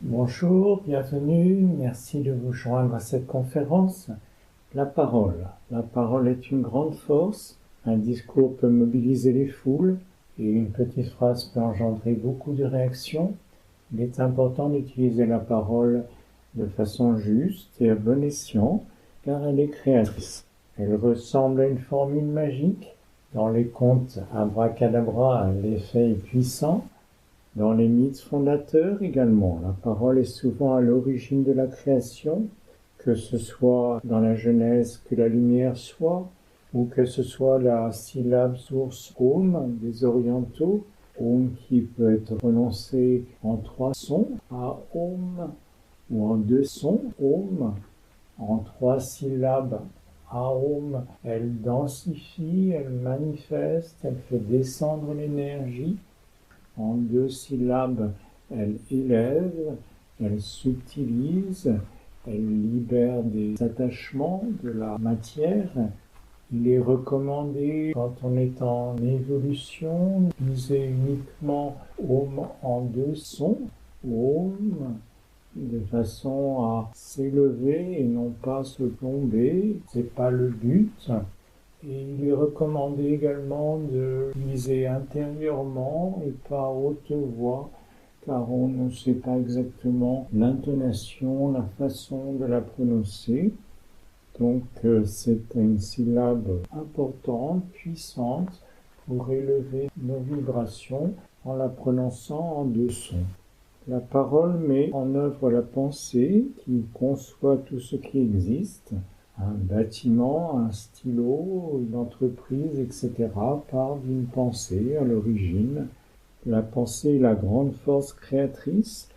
Bonjour, bienvenue, merci de vous joindre à cette conférence. La parole. La parole est une grande force. Un discours peut mobiliser les foules et une petite phrase peut engendrer beaucoup de réactions. Il est important d'utiliser la parole de façon juste et à bon escient, car elle est créatrice. Elle ressemble à une formule magique. Dans les contes abracadabra, l'effet est puissant. Dans les mythes fondateurs également, la parole est souvent à l'origine de la création, que ce soit dans la Genèse que la lumière soit, ou que ce soit la syllabe source Om des orientaux, Om qui peut être prononcé en 3 sons, A Om, ou en 2 sons, Om, en 3 syllabes. Aum, elle densifie, elle manifeste, elle fait descendre l'énergie. En 2 syllabes, elle élève, elle subtilise, elle libère des attachements de la matière. Il est recommandé, quand on est en évolution, d'utiliser uniquement Om en 2 sons, Om, de façon à s'élever et non pas se plomber. C'est pas le but. Et il est recommandé également de l'utiliser intérieurement et pas à haute voix, car on ne sait pas exactement l'intonation, la façon de la prononcer. Donc c'est une syllabe importante, puissante, pour élever nos vibrations en la prononçant en 2 sons. La parole met en œuvre la pensée qui conçoit tout ce qui existe. Un bâtiment, un stylo, une entreprise, etc. part d'une pensée à l'origine. La pensée est la grande force créatrice.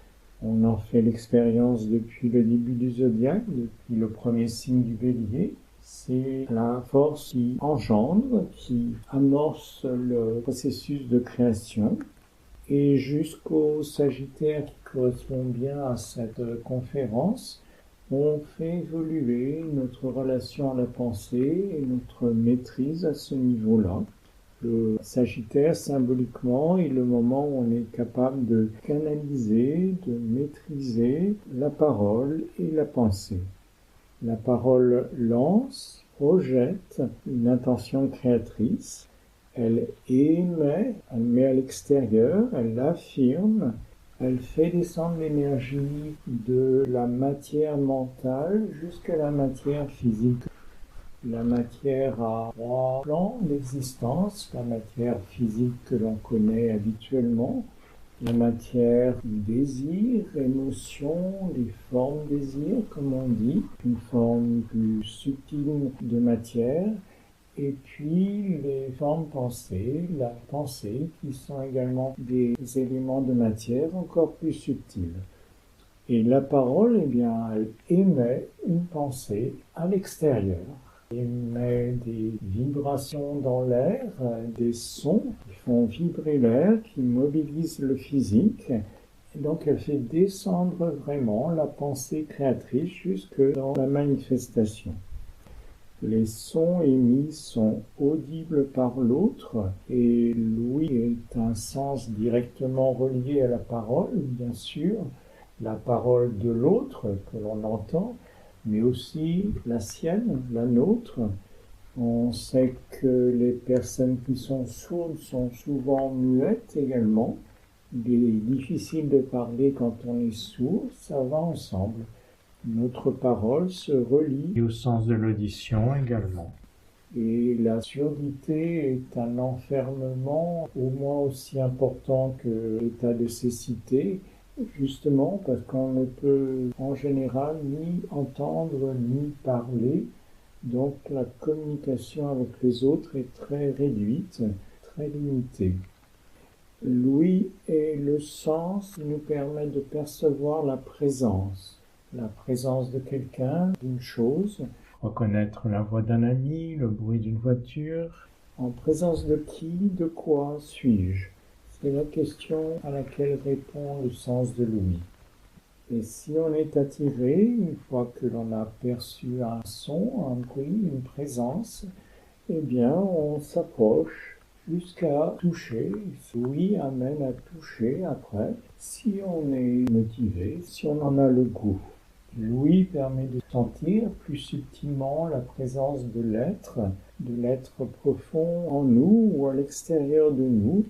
On en fait l'expérience depuis le début du zodiaque, depuis le premier signe du bélier. C'est la force qui engendre, qui amorce le processus de création. Et jusqu'au Sagittaire qui correspond bien à cette conférence, on fait évoluer notre relation à la pensée et notre maîtrise à ce niveau-là. Le Sagittaire, symboliquement, est le moment où on est capable de canaliser, de maîtriser la parole et la pensée. La parole lance, projette une intention créatrice. Elle émet, elle met à l'extérieur, elle affirme, elle fait descendre l'énergie de la matière mentale jusqu'à la matière physique. La matière a 3 plans d'existence, la matière physique que l'on connaît habituellement, la matière du désir, émotion, les formes désir, comme on dit, une forme plus subtile de matière, et puis les formes pensées, la pensée, qui sont également des éléments de matière encore plus subtils. Et la parole, eh bien, elle émet une pensée à l'extérieur. Elle émet des vibrations dans l'air, des sons qui font vibrer l'air, qui mobilisent le physique. Et donc elle fait descendre vraiment la pensée créatrice jusque dans la manifestation. Les sons émis sont audibles par l'autre et l'ouïe est un sens directement relié à la parole, bien sûr, la parole de l'autre que l'on entend, mais aussi la sienne, la nôtre. On sait que les personnes qui sont sourdes sont souvent muettes également. Il est difficile de parler quand on est sourd, ça va ensemble. Notre parole se relie au sens de l'audition également. Et la surdité est un enfermement au moins aussi important que l'état de cécité, justement parce qu'on ne peut en général ni entendre ni parler, donc la communication avec les autres est très réduite, très limitée. L'ouïe est le sens qui nous permet de percevoir la présence de quelqu'un, d'une chose, reconnaître la voix d'un ami, le bruit d'une voiture. En présence de qui, de quoi suis-je? C'est la question à laquelle répond le sens de l'ouïe. Et si on est attiré, une fois que l'on a perçu un son, un bruit, une présence, eh bien on s'approche jusqu'à toucher. Oui amène à toucher après, si on est motivé, si on en a le goût. L'ouïe permet de sentir plus subtilement la présence de l'être profond en nous ou à l'extérieur de nous,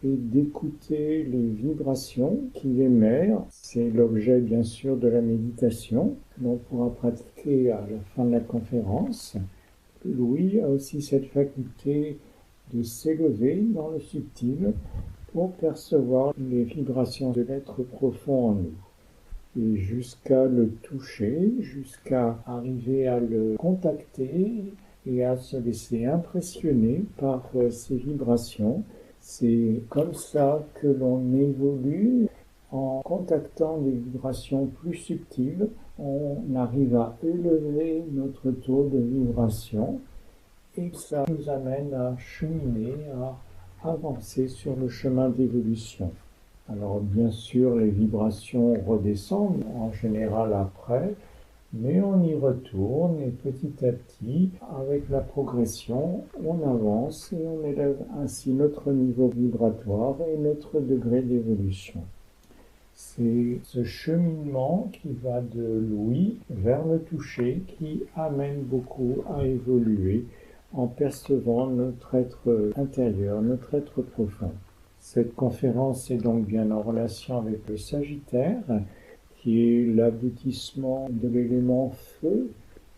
et d'écouter les vibrations qu'il émet. C'est l'objet bien sûr de la méditation que l'on pourra pratiquer à la fin de la conférence. L'ouïe a aussi cette faculté de s'élever dans le subtil pour percevoir les vibrations de l'être profond en nous. Et jusqu'à le toucher, jusqu'à arriver à le contacter et à se laisser impressionner par ces vibrations. C'est comme ça que l'on évolue en contactant des vibrations plus subtiles. On arrive à élever notre taux de vibration et ça nous amène à cheminer, à avancer sur le chemin d'évolution. Alors bien sûr, les vibrations redescendent en général après, mais on y retourne et petit à petit, avec la progression, on avance et on élève ainsi notre niveau vibratoire et notre degré d'évolution. C'est ce cheminement qui va de l'ouïe vers le toucher qui amène beaucoup à évoluer en percevant notre être intérieur, notre être profond. Cette conférence est donc bien en relation avec le Sagittaire, qui est l'aboutissement de l'élément feu.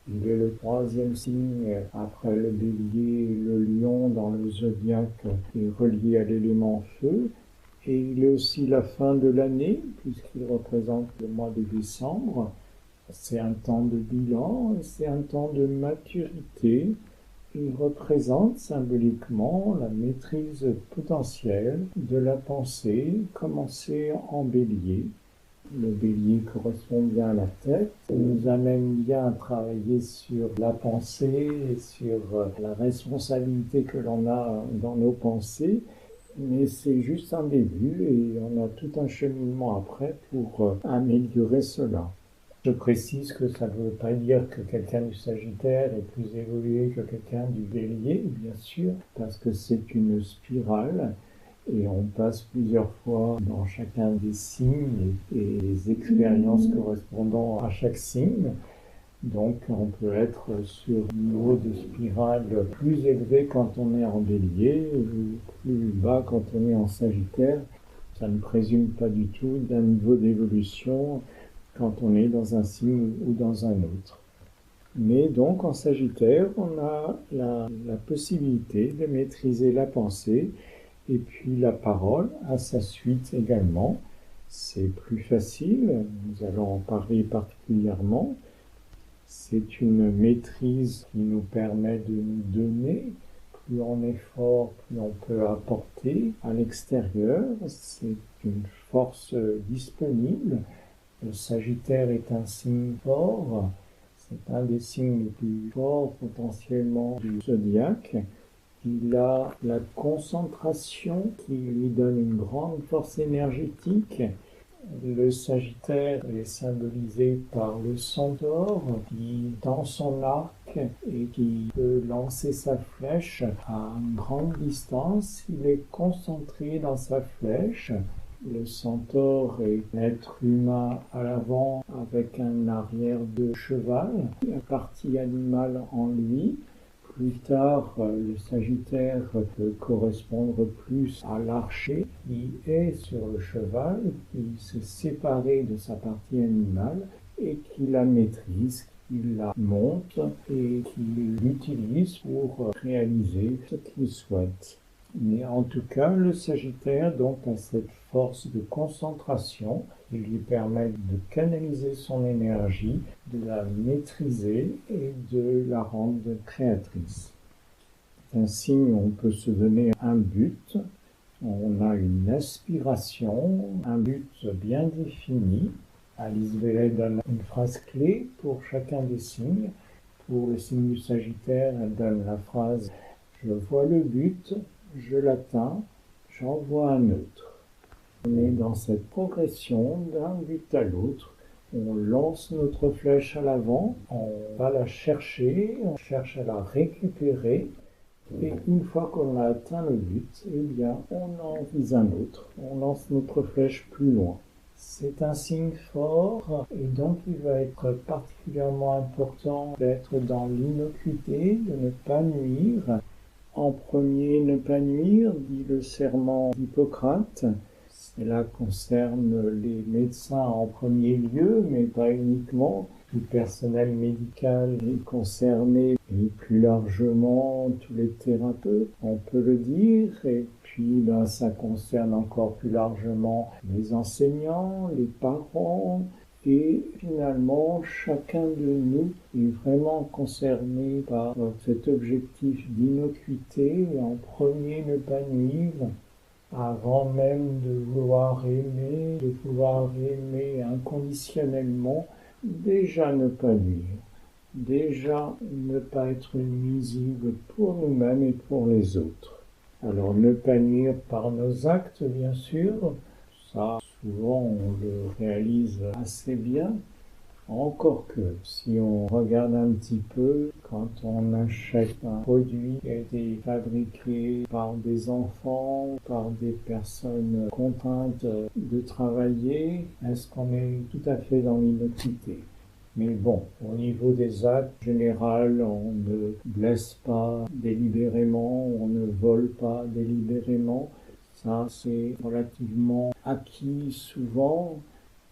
Il est le troisième signe après le Bélier et le Lion dans le zodiaque qui est relié à l'élément feu. Et il est aussi la fin de l'année, puisqu'il représente le mois de décembre. C'est un temps de bilan, c'est un temps de maturité. Il représente symboliquement la maîtrise potentielle de la pensée, commencée en Bélier. Le Bélier correspond bien à la tête, nous amène bien à travailler sur la pensée et sur la responsabilité que l'on a dans nos pensées, mais c'est juste un début et on a tout un cheminement après pour améliorer cela. Je précise que ça ne veut pas dire que quelqu'un du Sagittaire est plus évolué que quelqu'un du Bélier, bien sûr, parce que c'est une spirale et on passe plusieurs fois dans chacun des signes et les expériences correspondant à chaque signe. Donc on peut être sur un niveau de spirale plus élevé quand on est en Bélier ou plus bas quand on est en Sagittaire. Ça ne présume pas du tout d'un niveau d'évolution quand on est dans un signe ou dans un autre. Mais donc en Sagittaire, on a la possibilité de maîtriser la pensée et puis la parole à sa suite également. C'est plus facile, nous allons en parler particulièrement. C'est une maîtrise qui nous permet de nous donner. Plus on est fort, plus on peut apporter à l'extérieur. C'est une force disponible. Le Sagittaire est un signe fort, c'est un des signes les plus forts potentiellement du zodiaque. Il a la concentration qui lui donne une grande force énergétique. Le Sagittaire est symbolisé par le centaure qui tend son arc et qui peut lancer sa flèche à une grande distance. Il est concentré dans sa flèche. Le centaure est un être humain à l'avant avec un arrière de cheval, la partie animale en lui. Plus tard, le Sagittaire peut correspondre plus à l'archer qui est sur le cheval, qui s'est séparé de sa partie animale et qui la maîtrise, qui la monte et qui l'utilise pour réaliser ce qu'il souhaite. Mais en tout cas, le Sagittaire donc a cette force de concentration qui lui permet de canaliser son énergie, de la maîtriser et de la rendre créatrice. C'est un signe où on peut se donner un but, on a une aspiration, un but bien défini. Alice Vellet donne une phrase clé pour chacun des signes. Pour le signe du Sagittaire, elle donne la phrase « Je vois le but ». Je l'atteins, j'en vois un autre. On est dans cette progression d'un but à l'autre. On lance notre flèche à l'avant, on va la chercher, on cherche à la récupérer Et une fois qu'on a atteint le but, eh bien, on en vise un autre. On lance notre flèche plus loin. C'est un signe fort et donc il va être particulièrement important d'être dans l'innocuité, de ne pas nuire. En premier, ne pas nuire, dit le serment d'Hippocrate. Cela concerne les médecins en premier lieu, mais pas uniquement. Tout le personnel médical est concerné et plus largement tous les thérapeutes, on peut le dire. Et puis ça concerne encore plus largement les enseignants, les parents. Et finalement, chacun de nous est vraiment concerné par cet objectif d'innocuité. En premier, ne pas nuire. Avant même de vouloir aimer inconditionnellement, déjà ne pas nuire, déjà ne pas être nuisible pour nous-mêmes et pour les autres. Alors ne pas nuire par nos actes, bien sûr, ça souvent on le réalise assez bien. Encore que, si on regarde un petit peu, quand on achète un produit qui a été fabriqué par des enfants, par des personnes contraintes de travailler, est-ce qu'on est tout à fait dans l'innocuité? Mais bon, au niveau des actes, en général, on ne blesse pas délibérément, on ne vole pas délibérément. Ça, c'est relativement acquis souvent.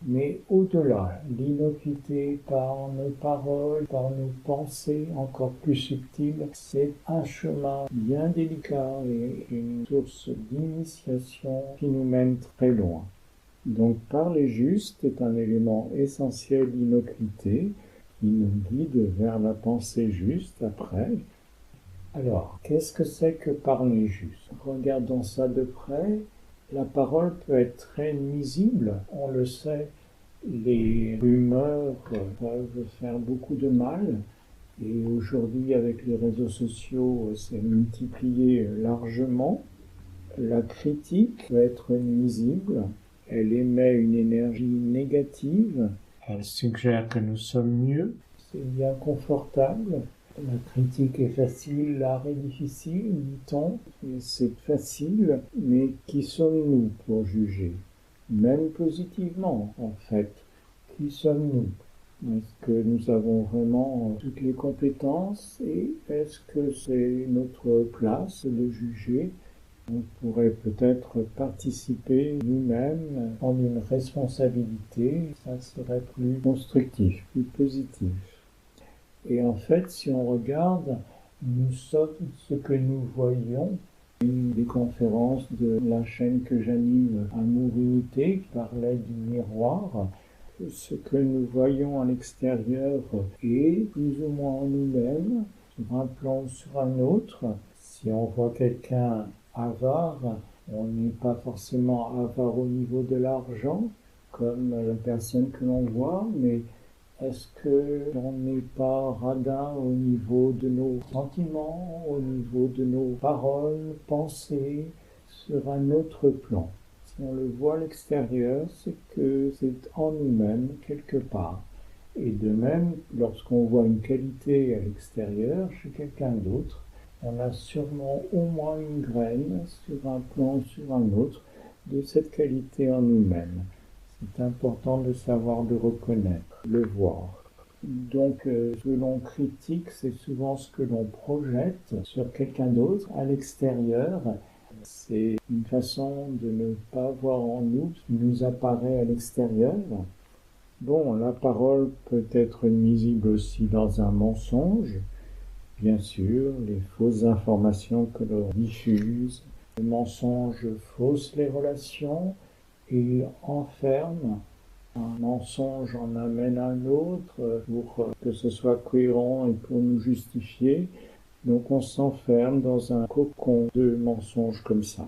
Mais au-delà, l'innocuité par nos paroles, par nos pensées encore plus subtiles, c'est un chemin bien délicat et une source d'initiation qui nous mène très loin. Donc parler juste est un élément essentiel d'innocuité qui nous guide vers la pensée juste après. Alors, qu'est-ce que c'est que parler juste? Regardons ça de près. La parole peut être très nuisible, on le sait, les rumeurs peuvent faire beaucoup de mal et aujourd'hui avec les réseaux sociaux c'est multiplié largement. La critique peut être nuisible, elle émet une énergie négative, elle suggère que nous sommes mieux, c'est bien confortable. La critique est facile, l'art est difficile, dit-on. C'est facile, mais qui sommes-nous pour juger? Même positivement, en fait. Qui sommes-nous? Est-ce que nous avons vraiment toutes les compétences et est-ce que c'est notre place de juger? On pourrait peut-être participer nous-mêmes en une responsabilité, ça serait plus constructif, plus positif. Et en fait, si on regarde, nous sommes ce que nous voyons. Une des conférences de la chaîne que j'anime, Amour Unité, qui parlait du miroir. Ce que nous voyons à l'extérieur est plus ou moins en nous-mêmes, sur un plan ou sur un autre. Si on voit quelqu'un avare, on n'est pas forcément avare au niveau de l'argent, comme la personne que l'on voit, mais est-ce qu'on n'est pas radin au niveau de nos sentiments, au niveau de nos paroles, pensées, sur un autre plan? Si on le voit à l'extérieur, c'est que c'est en nous-mêmes quelque part. Et de même, lorsqu'on voit une qualité à l'extérieur chez quelqu'un d'autre, on a sûrement au moins une graine sur un plan ou sur un autre de cette qualité en nous-mêmes. C'est important de savoir le reconnaître, le voir. Donc, ce que l'on critique, c'est souvent ce que l'on projette sur quelqu'un d'autre à l'extérieur. C'est une façon de ne pas voir en nous ce qui nous apparaît à l'extérieur. Bon, la parole peut être nuisible aussi dans un mensonge. Bien sûr, les fausses informations que l'on diffuse, le mensonge fausse les relations et enferme. Un mensonge en amène un autre pour que ce soit cohérent et pour nous justifier. Donc on s'enferme dans un cocon de mensonges comme ça.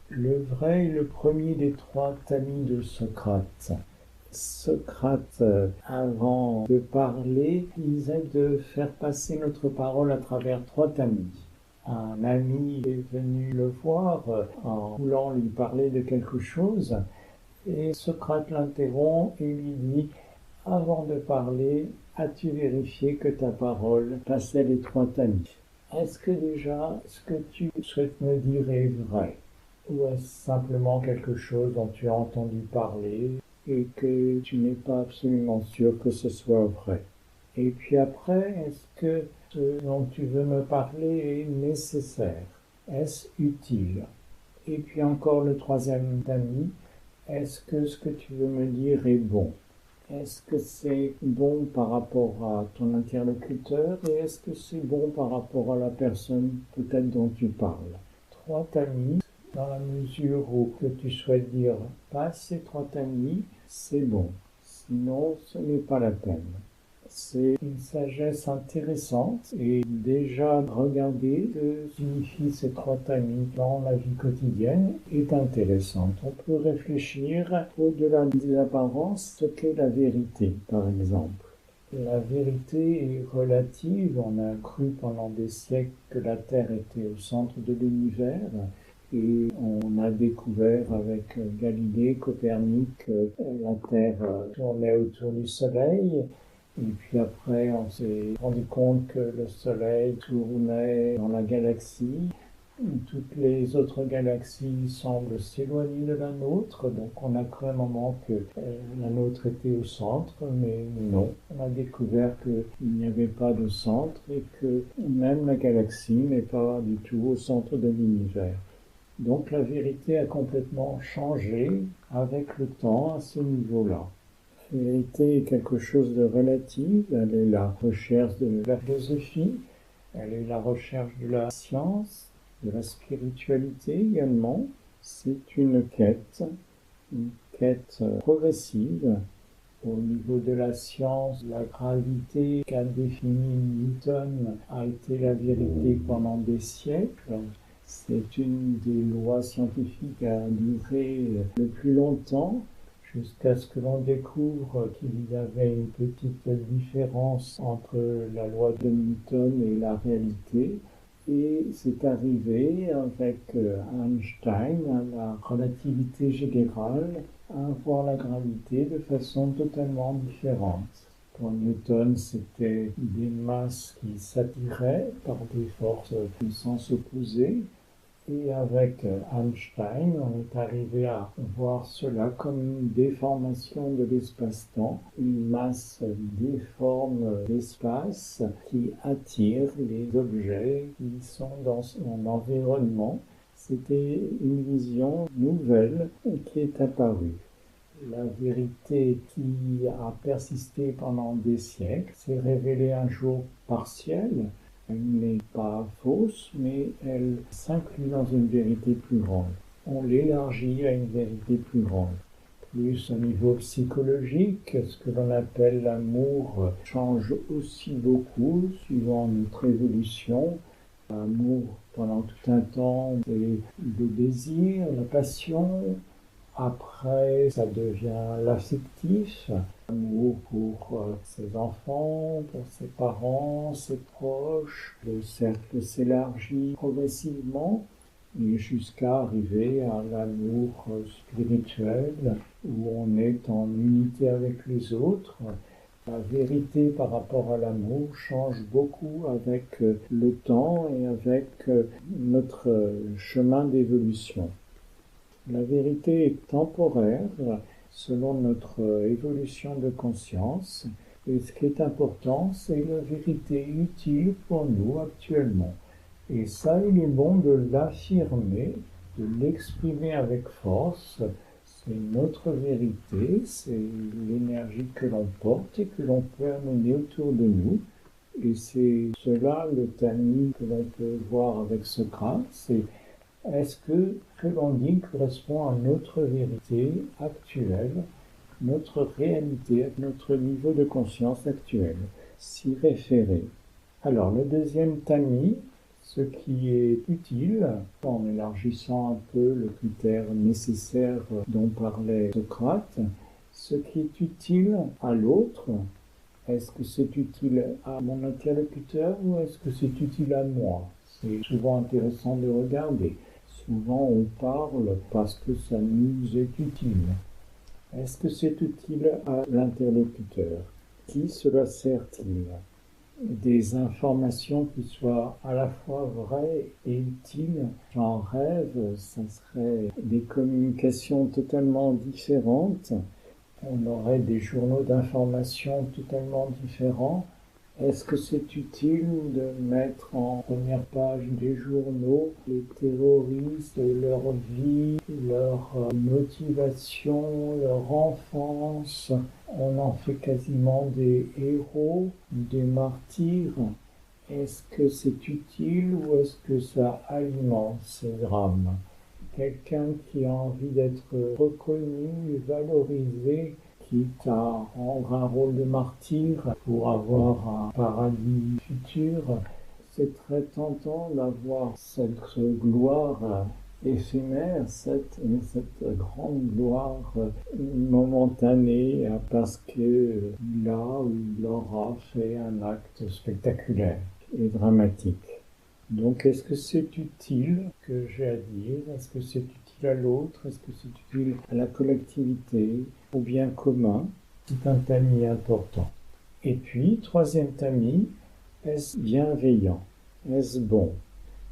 Le vrai est le premier des trois tamis de Socrate. Socrate, avant de parler, disait de faire passer notre parole à travers trois tamis. Un ami est venu le voir en voulant lui parler de quelque chose, et Socrate l'interrompt et lui dit « Avant de parler, as-tu vérifié que ta parole passait les trois tamis ?» Est-ce que déjà ce que tu souhaites me dire est vrai? Ou est-ce simplement quelque chose dont tu as entendu parler et que tu n'es pas absolument sûr que ce soit vrai? Et puis après, est-ce que ce dont tu veux me parler est nécessaire? Est-ce utile? Et puis encore le troisième ami, est-ce que ce que tu veux me dire est bon? Est-ce que c'est bon par rapport à ton interlocuteur et est-ce que c'est bon par rapport à la personne peut-être dont tu parles? Trois tamis, dans la mesure où que tu souhaites dire pas ces trois tamis, c'est bon. Sinon, ce n'est pas la peine. C'est une sagesse intéressante et déjà regarder ce que signifient ces trois tamis dans la vie quotidienne est intéressante. On peut réfléchir au-delà des apparences ce qu'est la vérité, par exemple. La vérité est relative. On a cru pendant des siècles que la Terre était au centre de l'univers. Et on a découvert avec Galilée, Copernic, que la Terre tournait autour du Soleil. Et puis après, on s'est rendu compte que le Soleil tournait dans la galaxie. Toutes les autres galaxies semblent s'éloigner de la nôtre, donc on a cru un moment que la nôtre était au centre, mais non. On a découvert qu'il n'y avait pas de centre et que même la galaxie n'est pas du tout au centre de l'univers. Donc la vérité a complètement changé avec le temps à ce niveau-là. La vérité est quelque chose de relatif, elle est la recherche de la philosophie, elle est la recherche de la science, de la spiritualité également. C'est une quête progressive. Au niveau de la science, la gravité qu'a définie Newton a été la vérité pendant des siècles. C'est une des lois scientifiques à durer le plus longtemps, jusqu'à ce que l'on découvre qu'il y avait une petite différence entre la loi de Newton et la réalité. Et c'est arrivé avec Einstein à la relativité générale, à voir la gravité de façon totalement différente. Pour Newton, c'était des masses qui s'attiraient par des forces de sens opposés. Et avec Einstein, on est arrivé à voir cela comme une déformation de l'espace-temps, une masse déforme l'espace qui attire les objets qui sont dans son environnement. C'était une vision nouvelle qui est apparue. La vérité qui a persisté pendant des siècles s'est révélée un jour partielle. Elle n'est pas fausse, mais elle s'inclut dans une vérité plus grande. On l'élargit à une vérité plus grande. Plus au niveau psychologique, ce que l'on appelle l'amour change aussi beaucoup suivant notre évolution. L'amour, pendant tout un temps, c'est le désir, la passion. Après, ça devient l'affectif, l'amour pour ses enfants, pour ses parents, ses proches. Le cercle s'élargit progressivement et jusqu'à arriver à l'amour spirituel où on est en unité avec les autres. La vérité par rapport à l'amour change beaucoup avec le temps et avec notre chemin d'évolution. La vérité est temporaire selon notre évolution de conscience et ce qui est important, c'est la vérité utile pour nous actuellement. Et ça, il est bon de l'affirmer, de l'exprimer avec force. C'est notre vérité, c'est l'énergie que l'on porte et que l'on peut amener autour de nous. Et c'est cela le tamis que l'on peut voir avec Socrate, c'est est-ce que ce que l'on dit correspond à notre vérité actuelle, notre réalité, notre niveau de conscience actuel? S'y référer. Alors, le deuxième tamis, ce qui est utile, en élargissant un peu le critère nécessaire dont parlait Socrate, ce qui est utile à l'autre, est-ce que c'est utile à mon interlocuteur ou est-ce que c'est utile à moi? C'est souvent intéressant de regarder. Souvent on parle parce que ça nous est utile. Est-ce que c'est utile à l'interlocuteur? Qui cela sert-il? des informations qui soient à la fois vraies et utiles. J'en rêve, ça serait des communications totalement différentes. On aurait des journaux d'information totalement différents. Est-ce que c'est utile de mettre en première page des journaux les terroristes, leur vie, leur motivation, leur enfance? On en fait quasiment des héros, des martyrs. Est-ce que c'est utile ou est-ce que ça alimente ces drames? Quelqu'un qui a envie d'être reconnu, valorisé, quitte à rendre un rôle de martyr pour avoir un paradis futur, c'est très tentant d'avoir cette gloire éphémère, cette grande gloire momentanée parce qu'il a ou il aura fait un acte spectaculaire et dramatique. Donc, est-ce que c'est utile que j'ai à dire? Est-ce que c'est utile à l'autre? Est-ce que c'est utile à la collectivité, au bien commun? C'est un tamis important. Et puis, troisième tamis, est-ce bienveillant? Est-ce bon?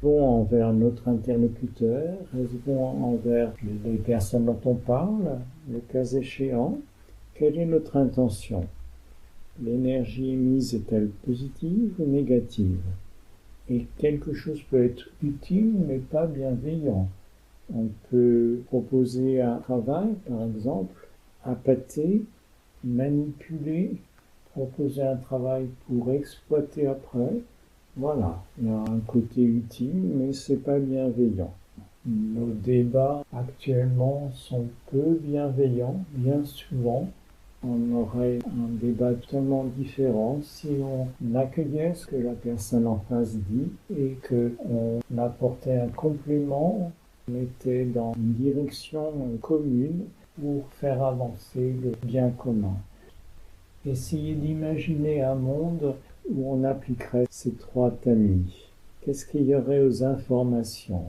Bon envers notre interlocuteur? Est-ce bon envers les personnes dont on parle, le cas échéant? Quelle est notre intention? L'énergie émise est-elle positive ou négative? Et quelque chose peut être utile mais pas bienveillant. On peut proposer un travail, par exemple, appâter, manipuler, proposer un travail pour exploiter après. Voilà, il y a un côté utile mais c'est pas bienveillant. Nos débats actuellement sont peu bienveillants, bien souvent. On aurait un débat totalement différent si on accueillait ce que la personne en face dit et qu'on apportait un complément, on était dans une direction commune pour faire avancer le bien commun. Essayez d'imaginer un monde où on appliquerait ces trois tamis. Qu'est-ce qu'il y aurait aux informations?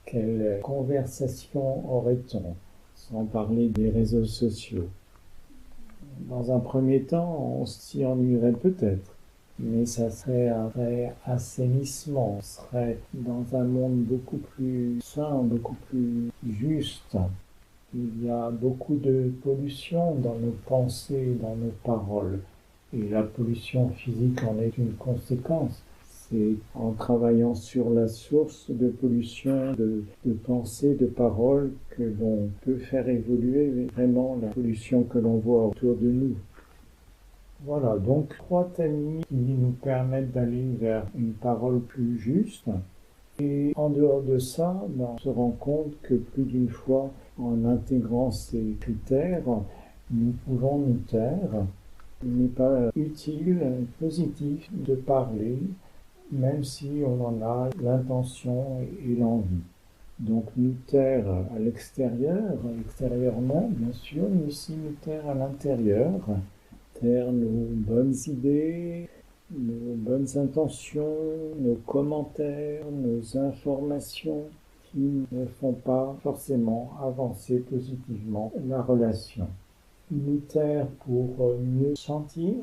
Quelle conversation aurait-on? Sans parler des réseaux sociaux. Dans un premier temps, on s'y ennuierait peut-être, mais ça serait un vrai assainissement, on serait dans un monde beaucoup plus sain, beaucoup plus juste. Il y a beaucoup de pollution dans nos pensées, dans nos paroles, et la pollution physique en est une conséquence. C'est en travaillant sur la source de pollution, de pensée, de parole, que l'on peut faire évoluer vraiment la pollution que l'on voit autour de nous. Voilà, donc trois tamis qui nous permettent d'aller vers une parole plus juste. Et en dehors de ça, on se rend compte que plus d'une fois, en intégrant ces critères, nous pouvons nous taire. Il n'est pas utile, positif de parler, même si on en a l'intention et l'envie. Donc nous taire à l'extérieur, extérieurement bien sûr, mais aussi nous taire à l'intérieur, taire nos bonnes idées, nos bonnes intentions, nos commentaires, nos informations qui ne font pas forcément avancer positivement la relation. Nous taire pour mieux sentir,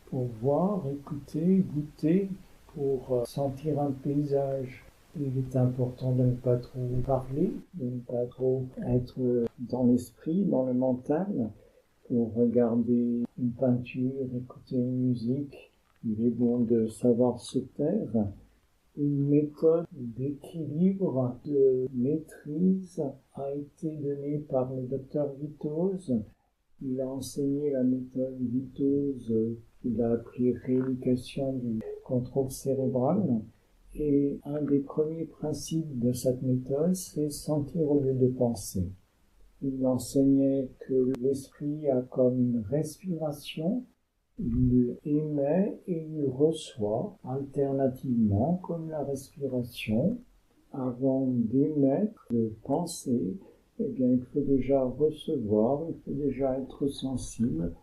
pour voir, écouter, goûter, pour sentir un paysage. Il est important de ne pas trop parler, de ne pas trop être dans l'esprit, dans le mental, pour regarder une peinture, écouter une musique. Il est bon de savoir se taire. Une méthode d'équilibre, de maîtrise a été donnée par le docteur Vitose. Il a enseigné la méthode Vitose, qu'il a appelée rééducation du contrôle cérébral. Et un des premiers principes de cette méthode, c'est sentir au lieu de penser. Il enseignait que l'esprit a comme une respiration, il émet et il reçoit alternativement comme la respiration. Avant d'émettre, de penser, eh bien, il faut déjà recevoir, il faut déjà être sensible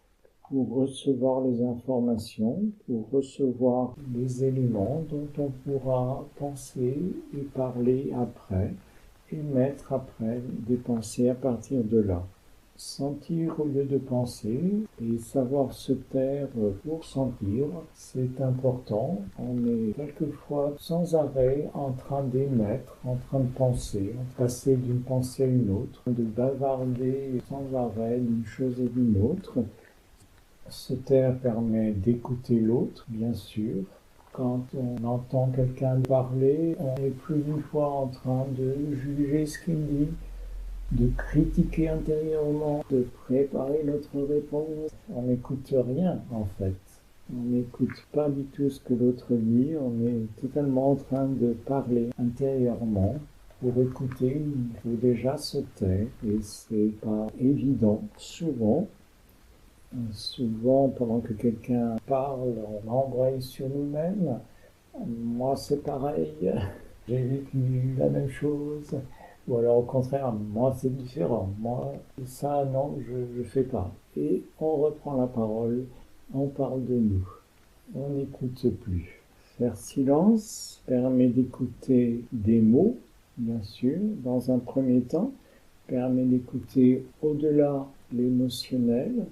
pour recevoir les informations, pour recevoir les éléments dont on pourra penser et parler après, et mettre après des pensées à partir de là. sentir au lieu de penser et savoir se taire pour sentir, c'est important. On est quelquefois sans arrêt en train d'émettre, en train de penser, de passer d'une pensée à une autre, de bavarder sans arrêt d'une chose et d'une autre. Se taire permet d'écouter l'autre, bien sûr. Quand on entend quelqu'un parler, on est plus d'une fois en train de juger ce qu'il dit, de critiquer intérieurement, de préparer notre réponse. On n'écoute rien en fait. On n'écoute pas du tout ce que l'autre dit, on est totalement en train de parler intérieurement. Pour écouter, il faut déjà se taire et c'est pas évident. Souvent, pendant que quelqu'un parle, on embraye sur nous-mêmes. Moi, c'est pareil, j'ai vécu la même chose. Ou alors au contraire, moi c'est différent, moi ça non, je fais pas. Et on reprend la parole, on parle de nous, on n'écoute plus. Faire silence permet d'écouter des mots, bien sûr, dans un premier temps, permet d'écouter au-delà l'émotionnel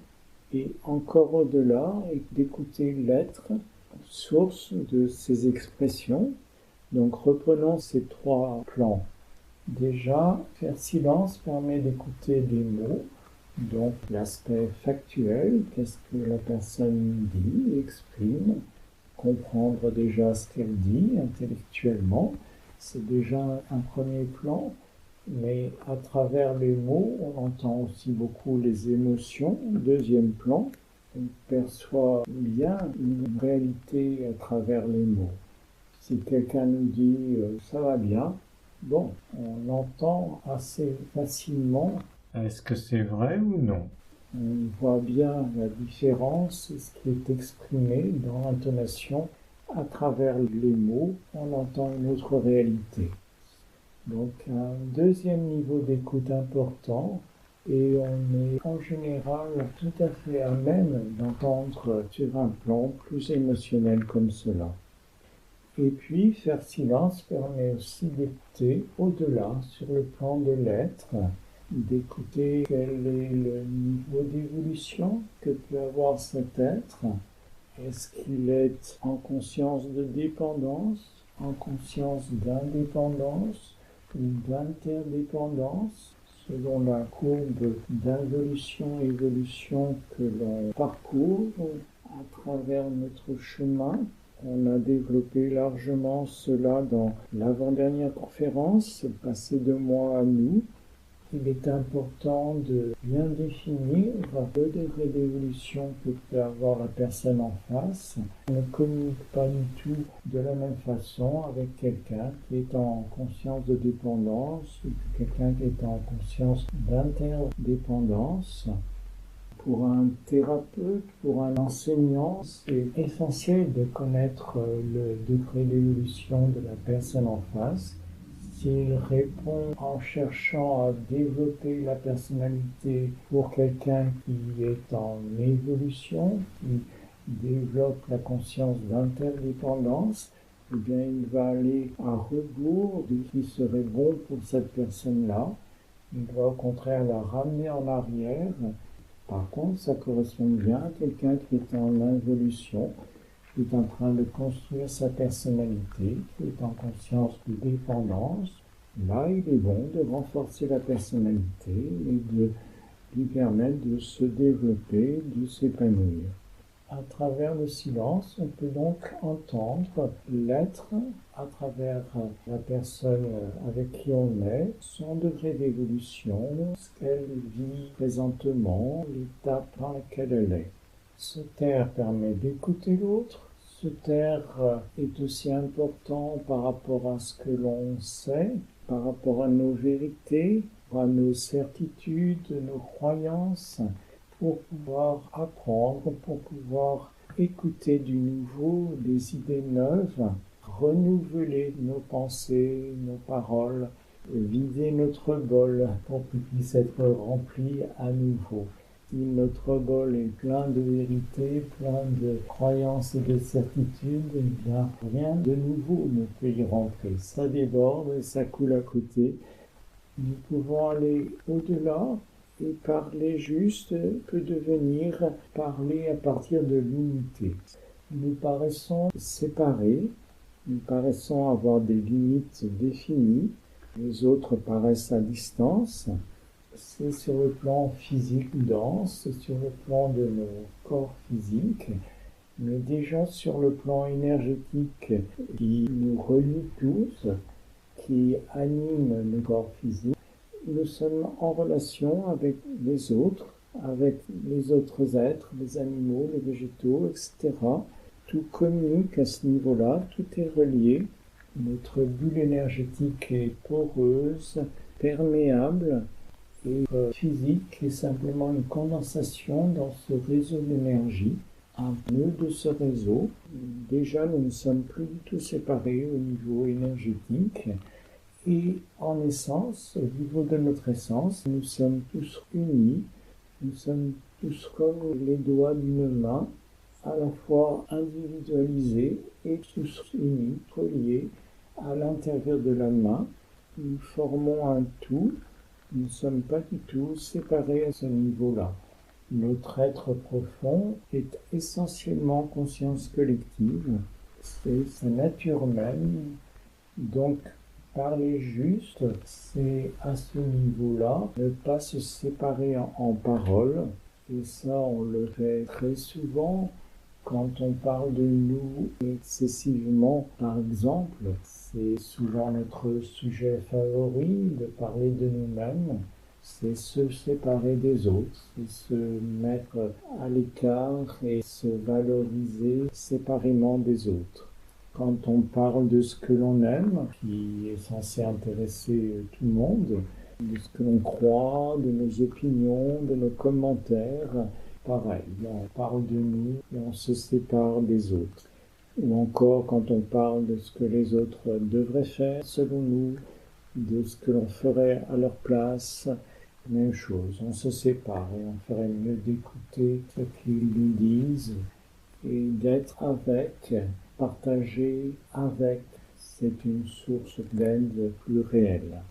et encore au-delà et d'écouter l'être, source de ces expressions. Donc reprenons ces trois plans. Déjà, faire silence permet d'écouter des mots, donc l'aspect factuel, qu'est-ce que la personne dit, exprime, comprendre déjà ce qu'elle dit intellectuellement, c'est déjà un premier plan, mais à travers les mots, on entend aussi beaucoup les émotions, deuxième plan, on perçoit bien une réalité à travers les mots. Si quelqu'un nous dit ça va bien, bon, on entend assez facilement est-ce que c'est vrai ou non. On voit bien la différence, ce qui est exprimé dans l'intonation à travers les mots, on entend une autre réalité. Donc un deuxième niveau d'écoute important et on est en général tout à fait à même d'entendre sur un plan plus émotionnel comme cela. Et puis, faire silence permet aussi d'écouter au-delà, sur le plan de l'être, d'écouter quel est le niveau d'évolution que peut avoir cet être. Est-ce qu'il est en conscience de dépendance, en conscience d'indépendance ou d'interdépendance, selon la courbe d'involution-évolution que l'on parcourt à travers notre chemin? On a développé largement cela dans l'avant-dernière conférence, passé de moi à nous. Il est important de bien définir le degré d'évolution que peut avoir la personne en face. On ne communique pas du tout de la même façon avec quelqu'un qui est en conscience de dépendance ou quelqu'un qui est en conscience d'interdépendance. Pour un thérapeute, pour un enseignant, c'est essentiel de connaître le degré d'évolution de la personne en face. S'il répond en cherchant à développer la personnalité pour quelqu'un qui est en évolution, qui développe la conscience d'interdépendance, eh bien il va aller à rebours de ce qui serait bon pour cette personne-là. Il va au contraire la ramener en arrière. Par contre, ça correspond bien à quelqu'un qui est en involution, qui est en train de construire sa personnalité, qui est en conscience de dépendance. Là, il est bon de renforcer la personnalité et de lui permettre de se développer, de s'épanouir. À travers le silence, on peut donc entendre l'être à travers la personne avec qui on est, son degré d'évolution, ce qu'elle vit présentement, l'étape dans laquelle elle est. Se taire permet d'écouter l'autre. Se taire est aussi important par rapport à ce que l'on sait, par rapport à nos vérités, à nos certitudes, nos croyances, pour pouvoir apprendre, pour pouvoir écouter du nouveau, des idées neuves, renouveler nos pensées, nos paroles, vider notre bol pour qu'il puisse être rempli à nouveau. Si notre bol est plein de vérité, plein de croyances et de certitudes, eh bien, rien de nouveau ne peut y rentrer. Ça déborde, ça coule à côté. Nous pouvons aller au-delà Et parler juste peut devenir parler à partir de l'unité. Nous paraissons séparés, nous paraissons avoir des limites définies, les autres paraissent à distance. C'est sur le plan physique dense, c'est sur le plan de nos corps physiques, mais déjà sur le plan énergétique qui nous relie tous, qui anime nos corps physiques, nous sommes en relation avec les autres êtres, les animaux, les végétaux, etc. Tout communique à ce niveau-là, tout est relié. Notre bulle énergétique est poreuse, perméable, et physique est simplement une condensation dans ce réseau d'énergie. Un nœud de ce réseau, déjà nous ne sommes plus du tout séparés au niveau énergétique. Et en essence, au niveau de notre essence, nous sommes tous unis, nous sommes tous comme les doigts d'une main, à la fois individualisés et tous unis, reliés à l'intérieur de la main. Nous formons un tout, nous ne sommes pas du tout séparés à ce niveau-là. Notre être profond est essentiellement conscience collective, c'est sa nature même, donc parler juste, c'est à ce niveau-là, ne pas se séparer en paroles. Et ça, on le fait très souvent quand on parle de nous excessivement, par exemple. C'est souvent notre sujet favori de parler de nous-mêmes. C'est se séparer des autres, c'est se mettre à l'écart et se valoriser séparément des autres. Quand on parle de ce que l'on aime, qui est censé intéresser tout le monde, de ce que l'on croit, de nos opinions, de nos commentaires, pareil, on parle de nous et on se sépare des autres. Ou encore quand on parle de ce que les autres devraient faire selon nous, de ce que l'on ferait à leur place, même chose, on se sépare et on ferait mieux d'écouter ce qu'ils nous disent et d'être avec, partager avec, c'est une source d'aide plus réelle.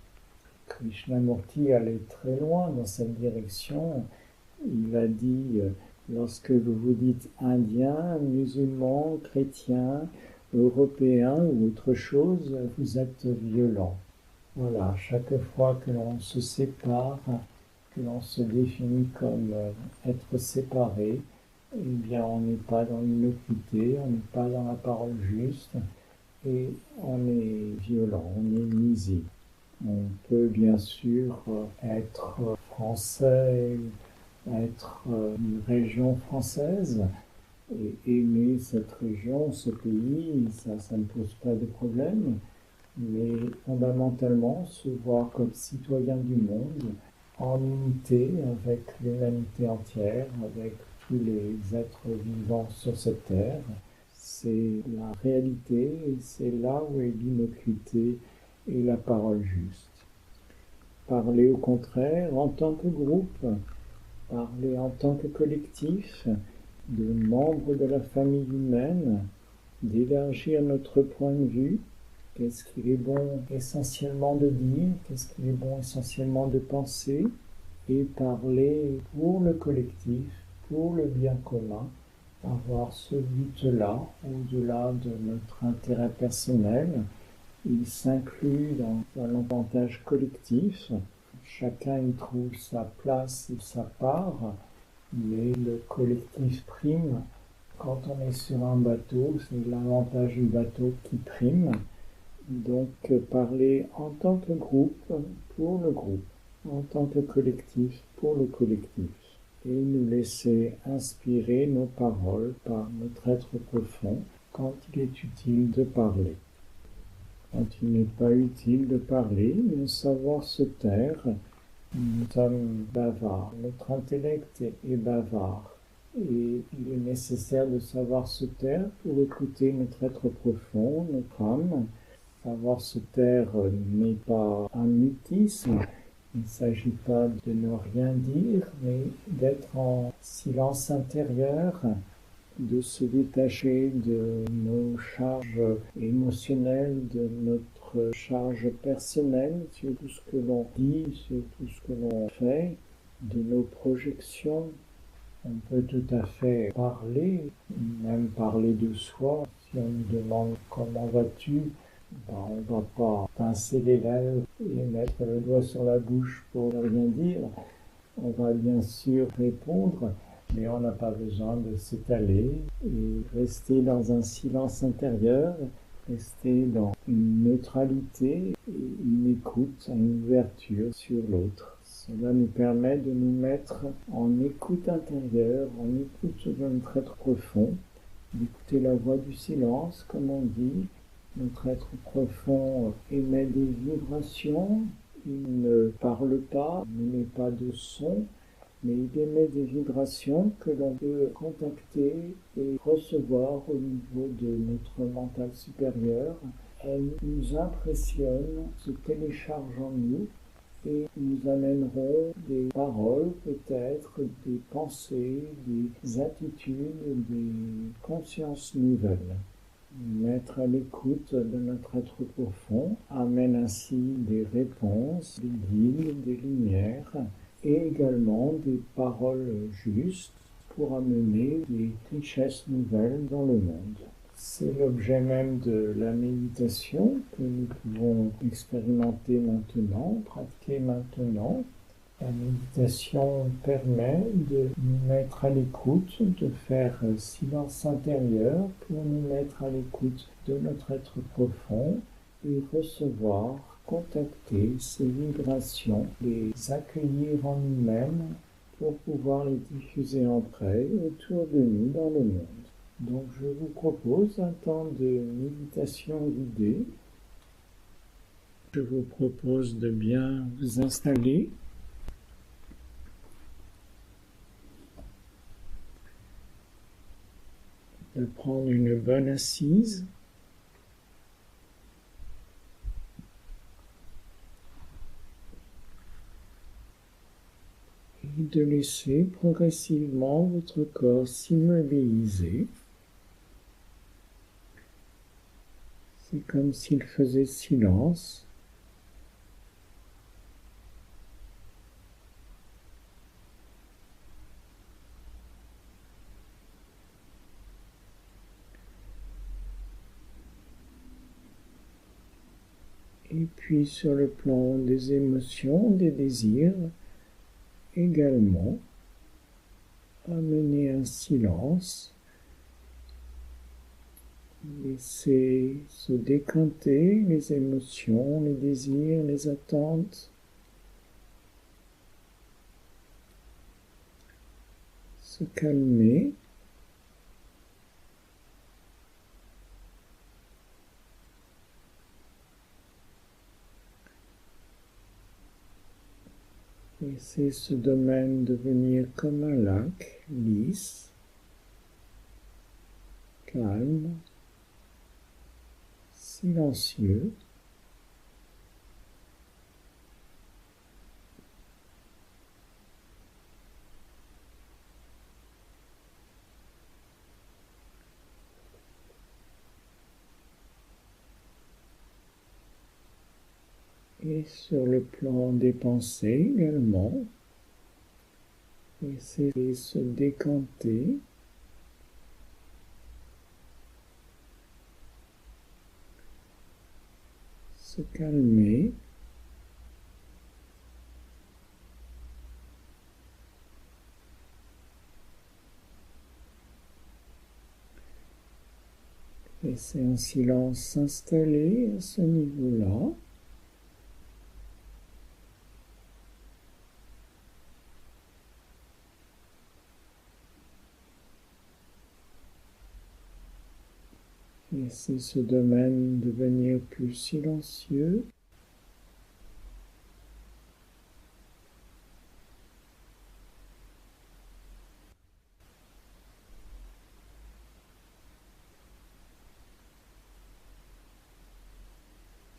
Krishnamurti allait très loin dans cette direction. Il a dit, lorsque vous vous dites indien, musulman, chrétien, européen ou autre chose, vous êtes violent. Voilà, chaque fois que l'on se sépare, que l'on se définit comme être séparé, eh bien on n'est pas dans l'innocuité, on n'est pas dans la parole juste, et on est violent, on est nuisible. On peut bien sûr être français, être une région française, et aimer cette région, ce pays, ça ne pose pas de problème, mais fondamentalement se voir comme citoyen du monde, en unité avec l'humanité entière, avec tous les êtres vivants sur cette terre. C'est la réalité et c'est là où est l'innocuité et la parole juste. Parler au contraire en tant que groupe, parler en tant que collectif, de membres de la famille humaine, d'élargir notre point de vue. Qu'est-ce qu'il est bon essentiellement de dire, qu'est-ce qu'il est bon essentiellement de penser, et parler pour le collectif, pour le bien commun, avoir ce but-là, au-delà de notre intérêt personnel. Il s'inclut dans un avantage collectif. Chacun y trouve sa place et sa part, mais le collectif prime. Quand on est sur un bateau, c'est l'avantage du bateau qui prime. Donc parler en tant que groupe, pour le groupe, en tant que collectif, pour le collectif. Et nous laisser inspirer nos paroles par notre être profond quand il est utile de parler. Quand il n'est pas utile de parler, mais savoir se taire. Nous sommes bavards, notre intellect est bavard. Et il est nécessaire de savoir se taire pour écouter notre être profond, notre âme. Savoir se taire n'est pas un mutisme, il ne s'agit pas de ne rien dire, mais d'être en silence intérieur, de se détacher de nos charges émotionnelles, de notre charge personnelle sur tout ce que l'on dit, sur tout ce que l'on fait, de nos projections. On peut tout à fait parler, même parler de soi. Si on nous demande comment vas-tu, ben, on ne va pas pincer les lèvres et mettre le doigt sur la bouche pour ne rien dire. On va bien sûr répondre, mais on n'a pas besoin de s'étaler et rester dans un silence intérieur, rester dans une neutralité et une écoute, une ouverture sur l'autre. Cela nous permet de nous mettre en écoute intérieure, en écoute de notre être profond, d'écouter la voix du silence, comme on dit. Notre être profond émet des vibrations. Il ne parle pas, il n'émet pas de son, mais il émet des vibrations que l'on peut contacter et recevoir au niveau de notre mental supérieur. Elles nous impressionnent, se téléchargent en nous et nous amèneront des paroles, peut-être des pensées, des attitudes, des consciences nouvelles. Mettre à l'écoute de notre être profond amène ainsi des réponses, des guides, des lumières et également des paroles justes pour amener des richesses nouvelles dans le monde. C'est l'objet même de la méditation que nous pouvons expérimenter maintenant, pratiquer maintenant. La méditation permet de nous mettre à l'écoute, de faire silence intérieur pour nous mettre à l'écoute de notre être profond et recevoir, contacter ces vibrations, les accueillir en nous-mêmes pour pouvoir les diffuser après autour de nous dans le monde. Donc je vous propose un temps de méditation guidée. Je vous propose de bien vous installer. De prendre une bonne assise et de laisser progressivement votre corps s'immobiliser. C'est comme s'il faisait silence. Et puis sur le plan des émotions, des désirs, également, amener un silence, laisser se décanter les émotions, les désirs, les attentes, se calmer. Laissez ce domaine devenir comme un lac, lisse, calme, silencieux. Et sur le plan des pensées également, laissez se décanter. Se calmer. Laissez un silence s'installer à ce niveau-là. Laissez ce domaine devenir plus silencieux.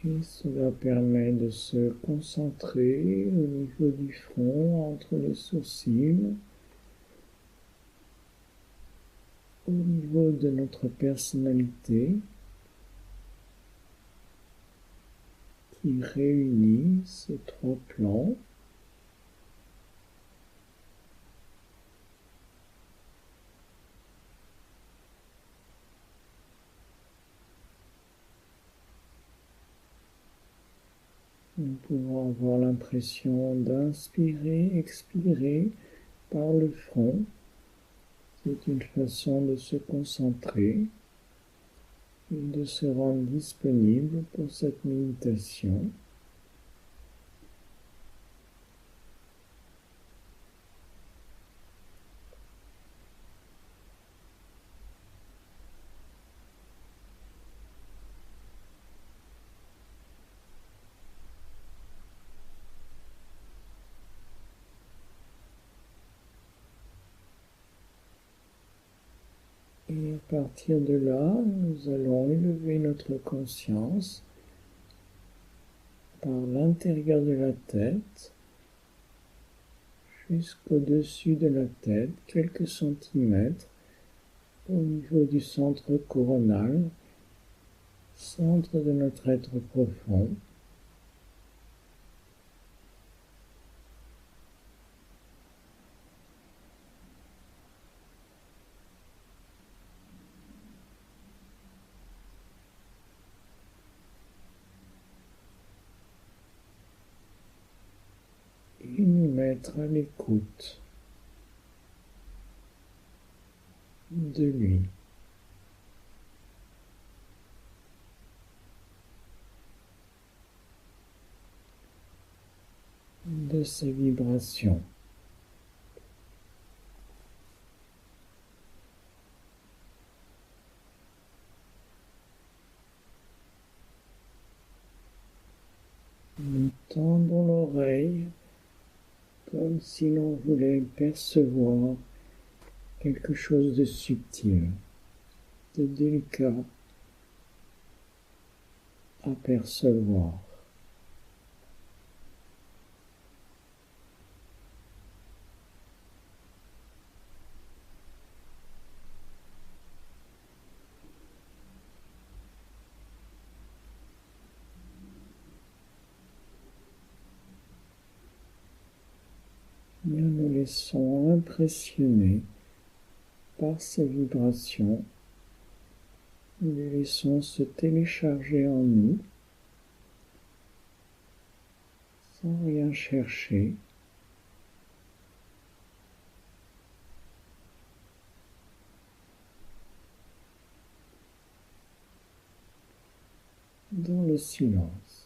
Et cela permet de se concentrer au niveau du front, entre les sourcils, au niveau de notre personnalité, qui réunit ces trois plans. Nous pouvons avoir l'impression d'inspirer, expirer par le front. C'est une façon de se concentrer et de se rendre disponible pour cette méditation. Et à partir de là, nous allons élever notre conscience par l'intérieur de la tête jusqu'au-dessus de la tête, quelques centimètres, au niveau du centre coronal, centre de notre être profond. Et nous mettre à l'écoute de lui. De ses vibrations. Nous tendons l'oreille comme si l'on voulait percevoir quelque chose de subtil, de délicat à percevoir. Nous nous laissons impressionner par ces vibrations. Nous les laissons se télécharger en nous sans rien chercher. Dans le silence.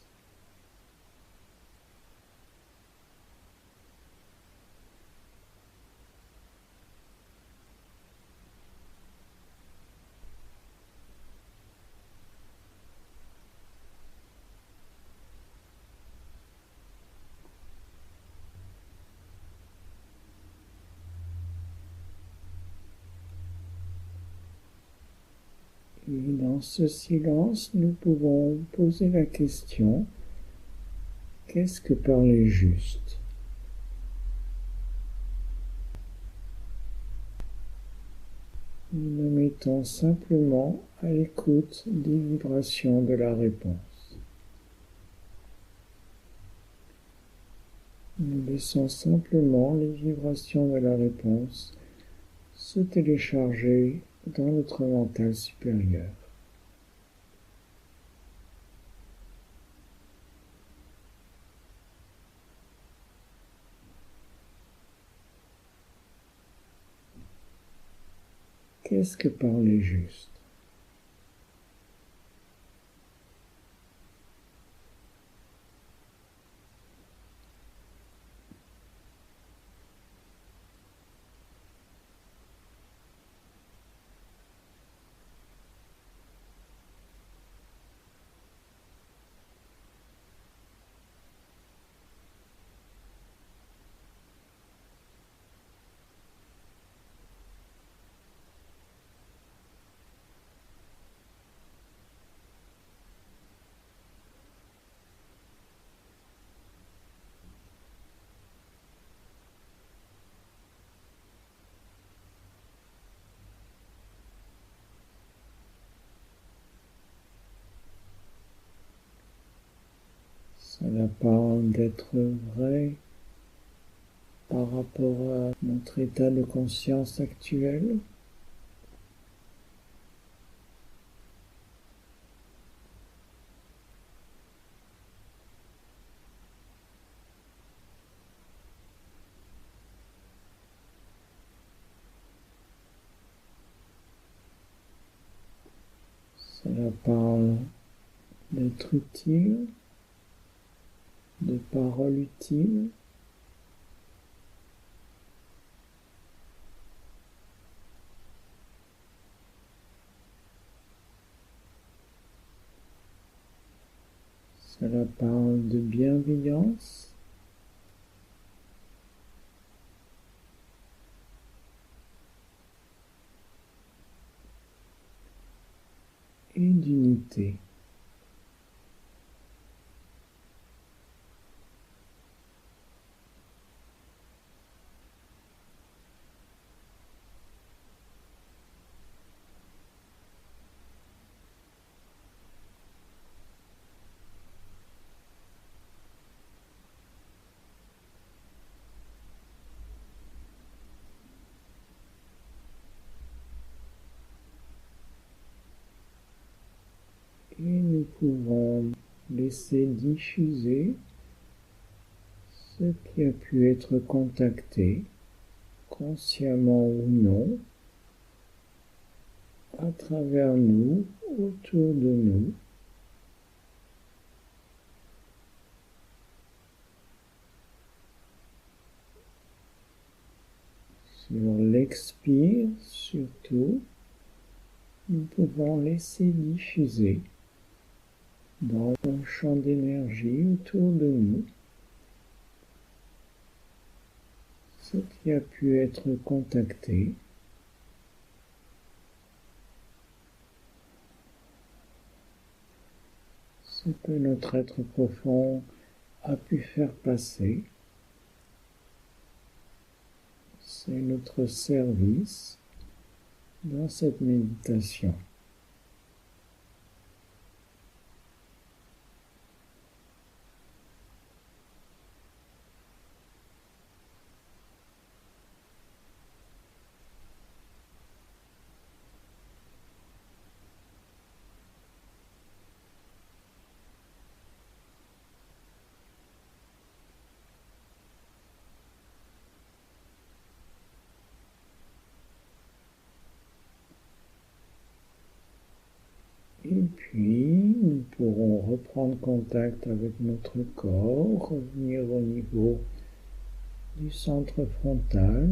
Et dans ce silence, nous pouvons poser la question, qu'est-ce que parler juste ? Nous nous mettons simplement à l'écoute des vibrations de la réponse. Nous laissons simplement les vibrations de la réponse se télécharger dans notre mental supérieur. Qu'est-ce que parler juste ? Ça n'a pas d'être vrai par rapport à notre état de conscience actuel. Cela parle d'être utile, de paroles utiles. Cela parle de bienveillance. Et d'unité. Et nous pouvons laisser diffuser ce qui a pu être contacté, consciemment ou non, à travers nous, autour de nous. Sur l'expire, surtout, nous pouvons laisser diffuser dans un champ d'énergie autour de nous ce qui a pu être contacté. Ce que notre être profond a pu faire passer. C'est notre service dans cette méditation. Et puis, nous pourrons reprendre contact avec notre corps, revenir au niveau du centre frontal.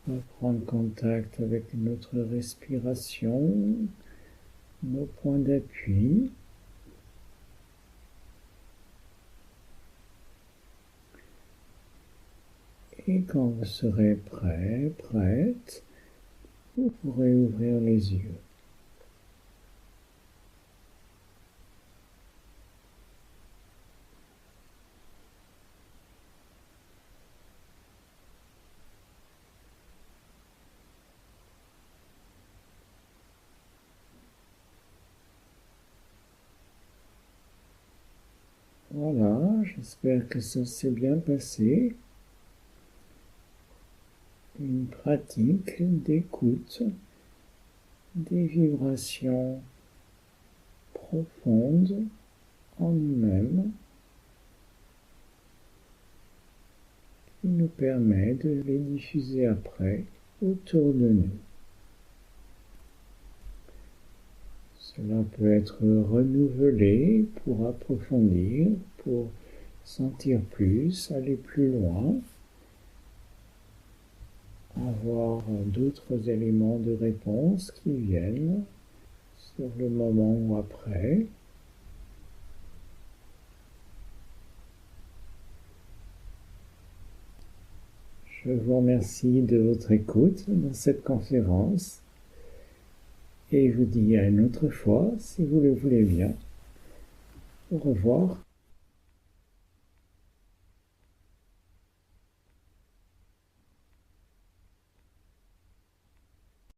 Reprendre contact avec notre respiration, nos points d'appui. Et quand vous serez prêt, prête, vous pourrez ouvrir les yeux. Voilà, j'espère que ça s'est bien passé. Une pratique d'écoute des vibrations profondes en nous-mêmes qui nous permet de les diffuser après autour de nous. Cela peut être renouvelé pour approfondir, pour sentir plus, aller plus loin, avoir d'autres éléments de réponse qui viennent sur le moment ou après. Je vous remercie de votre écoute dans cette conférence et je vous dis à une autre fois, si vous le voulez bien. Au revoir.